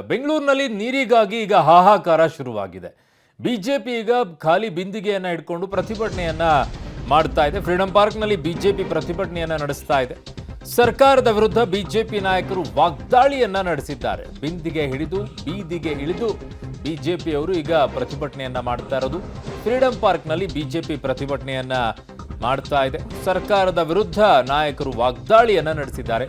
ಬೆಂಗಳೂರಿನಲ್ಲಿ ನೀರಿಗಾಗಿ ಈಗ ಹಾಹಾಕಾರ ಶುರುವಾಗಿದೆ. ಬಿಜೆಪಿ ಈಗ ಖಾಲಿ ಬಿಂದಿಗೆಯನ್ನ ಇಟ್ಕೊಂಡು ಪ್ರತಿಭಟನೆಯನ್ನ ಮಾಡ್ತಾ ಇದೆ. ಫ್ರೀಡಂ ಪಾರ್ಕ್ನಲ್ಲಿ ಬಿಜೆಪಿ ಪ್ರತಿಭಟನೆಯನ್ನ ನಡೆಸ್ತಾ ಇದೆ. ಸರ್ಕಾರದ ವಿರುದ್ಧ ಬಿಜೆಪಿ ನಾಯಕರು ವಾಗ್ದಾಳಿಯನ್ನ ನಡೆಸಿದ್ದಾರೆ. ಬಿಂದಿಗೆ ಹಿಡಿದು ಬೀದಿಗೆ ಇಳಿದು ಬಿಜೆಪಿಯವರು ಈಗ ಪ್ರತಿಭಟನೆಯನ್ನ ಮಾಡ್ತಾ ಇರೋದು. ಫ್ರೀಡಂ ಪಾರ್ಕ್ನಲ್ಲಿ ಬಿಜೆಪಿ ಪ್ರತಿಭಟನೆಯನ್ನ ಮಾಡ್ತಾ ಇದೆ. ಸರ್ಕಾರದ ವಿರುದ್ಧ ನಾಯಕರು ವಾಗ್ದಾಳಿಯನ್ನ ನಡೆಸಿದ್ದಾರೆ.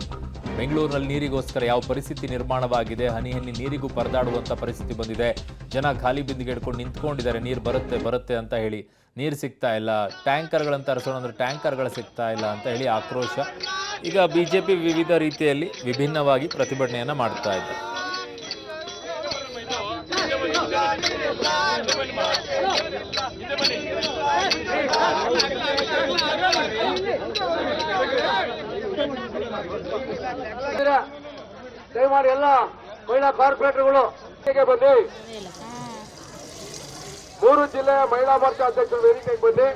ಬೆಂಗಳೂರಿನಲ್ಲಿ ನೀರಿಗೋಸ್ಕರ ಯಾವ ಪರಿಸ್ಥಿತಿ ನಿರ್ಮಾಣವಾಗಿದೆ, ಹನಿ ಹನಿ ನೀರಿಗೂ ಪರದಾಡುವಂಥ ಪರಿಸ್ಥಿತಿ ಬಂದಿದೆ. ಜನ ಖಾಲಿ ಬಿಂದಿಗೆ ಹಿಡ್ಕೊಂಡು ನಿಂತ್ಕೊಂಡಿದ್ದಾರೆ. ನೀರು ಬರುತ್ತೆ ಅಂತ ಹೇಳಿ ನೀರು ಸಿಗ್ತಾ ಇಲ್ಲ. ಟ್ಯಾಂಕರ್ಗಳನ್ನು ತರಿಸೋಣ ಅಂದ್ರೆ ಟ್ಯಾಂಕರ್ಗಳು ಸಿಗ್ತಾ ಇಲ್ಲ ಅಂತ ಹೇಳಿ ಆಕ್ರೋಶ. ಈಗ ಬಿಜೆಪಿ ವಿವಿಧ ರೀತಿಯಲ್ಲಿ ವಿಭಿನ್ನವಾಗಿ ಪ್ರತಿಭಟನೆಯನ್ನ ಮಾಡ್ತಾ ಇದೆ. ದಯಮಾಡಿ ಎಲ್ಲ ಮಹಿಳಾ ಕಾರ್ಪೊರೇಟರ್ಗಳು ಬನ್ನಿ. 3 ಜಿಲ್ಲೆಯ ಮಹಿಳಾ ಮೋರ್ಚಾ ಅಧ್ಯಕ್ಷರು ವೇದಿಕೆಗೆ ಬನ್ನಿ.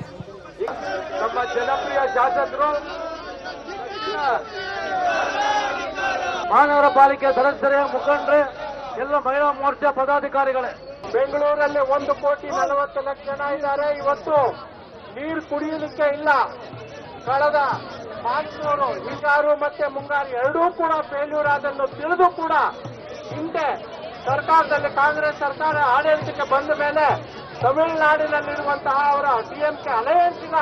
ನಮ್ಮ ಜನಪ್ರಿಯ ಶಾಸಕರು, ಮಹಾನಗರ ಪಾಲಿಕೆ ಸದಸ್ಯರೇ, ಮುಖಂಡರೇ, ಎಲ್ಲ ಮಹಿಳಾ ಮೋರ್ಚಾ ಪದಾಧಿಕಾರಿಗಳೇ, ಬೆಂಗಳೂರಲ್ಲಿ 1,40,00,000 ಜನ ಇದ್ದಾರೆ. ಇವತ್ತು ನೀರು ಕುಡಿಯಲಿಕ್ಕೆ ಇಲ್ಲ. ಕಳೆದ ಮಾನ್ಸೂನು ಹಿಂಗಾರು ಮತ್ತೆ ಮುಂಗಾರು ಎರಡೂ ಕೂಡ ಫೇಲ್ಯೂರ್ ಆದನ್ನು ತಿಳಿದು ಕೂಡ ಹಿಂದೆ ಸರ್ಕಾರದಲ್ಲಿ ಕಾಂಗ್ರೆಸ್ ಸರ್ಕಾರ ಆಡಳಿತಕ್ಕೆ ಬಂದ ಮೇಲೆ ತಮಿಳುನಾಡಿನಲ್ಲಿರುವಂತಹ ಅವರ ಡಿಎಂಕೆ ಅಲಯನ್ಸ್ನ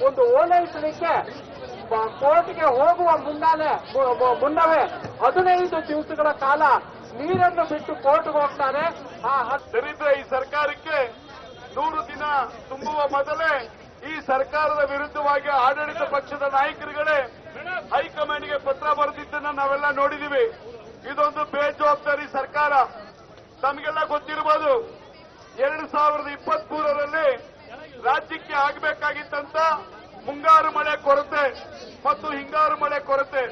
ಒಂದು ಓಲೈಸಲಿಕ್ಕೆ ಕೋರ್ಟ್ಗೆ ಹೋಗುವ ಮುನ್ನವೇ 15 ದಿವಸಗಳ ಕಾಲ ನೀರನ್ನು ಬಿಟ್ಟು ಕೋರ್ಟ್ಗೆ ಹೋಗ್ತಾರೆ. ದರಿದ್ರ ಈ ಸರ್ಕಾರಕ್ಕೆ 100 ದಿನ ತುಂಬುವ ಮೊದಲೇ ಈ ಸರ್ಕಾರದ ವಿರುದ್ಧವಾಗಿ ಆಡಳಿತ ಪಕ್ಷದ ನಾಯಕರುಗಳೇ ಹೈಕಮಾಂಡ್ಗೆ ಪತ್ರ ಬರೆದಿದ್ದನ್ನ ನಾವೆಲ್ಲ ನೋಡಿದೀವಿ. ಇದೊಂದು ಬೇಜವಾಬ್ದಾರಿ ಸರ್ಕಾರ. ತಮಗೆಲ್ಲ ಗೊತ್ತಿರಬಹುದು, 2023ರಲ್ಲಿ ರಾಜ್ಯಕ್ಕೆ ಆಗಬೇಕಾಗಿತ್ತಂತ ಮುಂಗಾರು ಮಳೆ ಕೊರತೆ ಮತ್ತು ಹಿಂಗಾರು ಮಳೆ ಕೊರತೆ.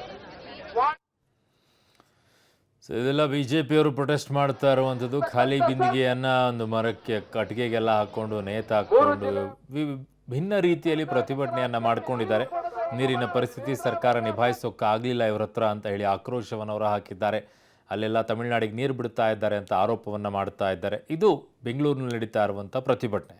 ಇದೆಲ್ಲ ಬಿಜೆಪಿಯವರು ಪ್ರೊಟೆಸ್ಟ್ ಮಾಡ್ತಾ ಇರುವಂಥದ್ದು. ಖಾಲಿ ಬಿಂದಿಗೆಯನ್ನ ಒಂದು ಮರಕ್ಕೆ ಕಟ್ಟಿಗೆಗೆಲ್ಲ ಹಾಕೊಂಡು ನೇತಾಕೊಂಡು ಭಿನ್ನ ರೀತಿಯಲ್ಲಿ ಪ್ರತಿಭಟನೆಯನ್ನ ಮಾಡ್ಕೊಂಡಿದ್ದಾರೆ. ನೀರಿನ ಪರಿಸ್ಥಿತಿ ಸರ್ಕಾರ ನಿಭಾಯಿಸೋಕ್ಕಾಗಲಿಲ್ಲ ಇವರ ಹತ್ರ ಅಂತ ಹೇಳಿ ಆಕ್ರೋಶವನ್ನು ಅವರು ಹಾಕಿದ್ದಾರೆ. ಅಲ್ಲೆಲ್ಲ ತಮಿಳುನಾಡಿಗೆ ನೀರು ಬಿಡ್ತಾ ಇದ್ದಾರೆ ಅಂತ ಆರೋಪವನ್ನು ಮಾಡ್ತಾ ಇದ್ದಾರೆ. ಇದು ಬೆಂಗಳೂರಿನಲ್ಲಿ ನಡೀತಾ ಇರುವಂಥ ಪ್ರತಿಭಟನೆ.